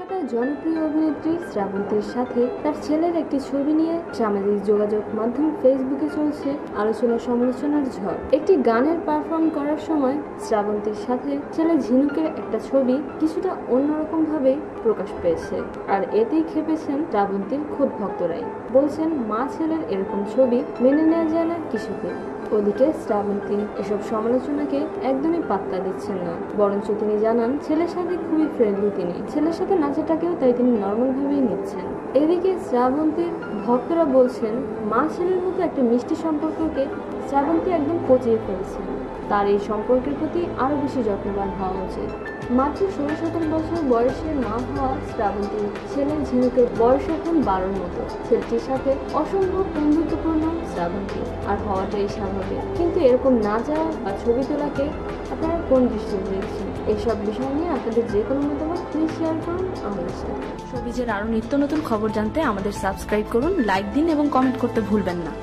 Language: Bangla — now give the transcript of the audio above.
কলকাতার জনপ্রিয় অভিনেত্রী শ্রাবন্তীর সাথে তার ছেলের একটি ছবি নিয়ে সামাজিক যোগাযোগ মাধ্যম ফেসবুকে চলছে আলোচনা সমালোচনার ঝড়। একটি গানের পারফর্ম করার সময় শ্রাবন্তীর সাথে ছেলে ঝিনুকের একটা ছবি কিছুটা অন্যরকম ভাবে প্রকাশ পেয়েছে, আর এতেই খেপেছেন শ্রাবন্তীর খোদ ভক্তরাই। বলছেন মা ছেলের এরকম ছবি মেনে নেওয়া যায় না কিছুতে। ওদিকে শ্রাবন্তী এসব সমালোচনাকে একদমই পাত্তা দিচ্ছেন না, বরঞ্চ তিনি জানান ছেলের সাথে খুবই ফ্রেন্ডলি। তিনি ছেলের সাথে নাচাটাকেও তাই তিনি নর্মাল ভাবেই নিচ্ছেন। এদিকে শ্রাবন্তীর ভক্তরা বলছেন মা ছেলের মতো একটা মিষ্টি সম্পর্ককে শ্রাবন্তী একদম পচিয়ে ফেলছেন। তার এই সম্পর্কের প্রতি আরো বেশি যত্নবান হওয়া উচিত। মাত্র 16-17 বছর বয়সে মা হওয়া শ্রাবন্তীর ছেলে ঝিনুকের বয়স এখন 12-র মতো। ছেলেটির সাথে অসম্ভব বন্ধুত্বপূর্ণ শ্রাবন্তী, আর হওয়াটাই স্বাভাবিক। কিন্তু এরকম নাচা বা ছবি তোলাকে আপনারা কোন দৃষ্টিতে দেখছেন? এইসব বিষয় নিয়ে আপনাদের যে কোনো মতামত প্লিজ শেয়ার করুন আমাদের সাথে। শোবিজের আরো নিত্য নতুন খবর জানতে আমাদের সাবস্ক্রাইব করুন, লাইক দিন এবং কমেন্ট করতে ভুলবেন না।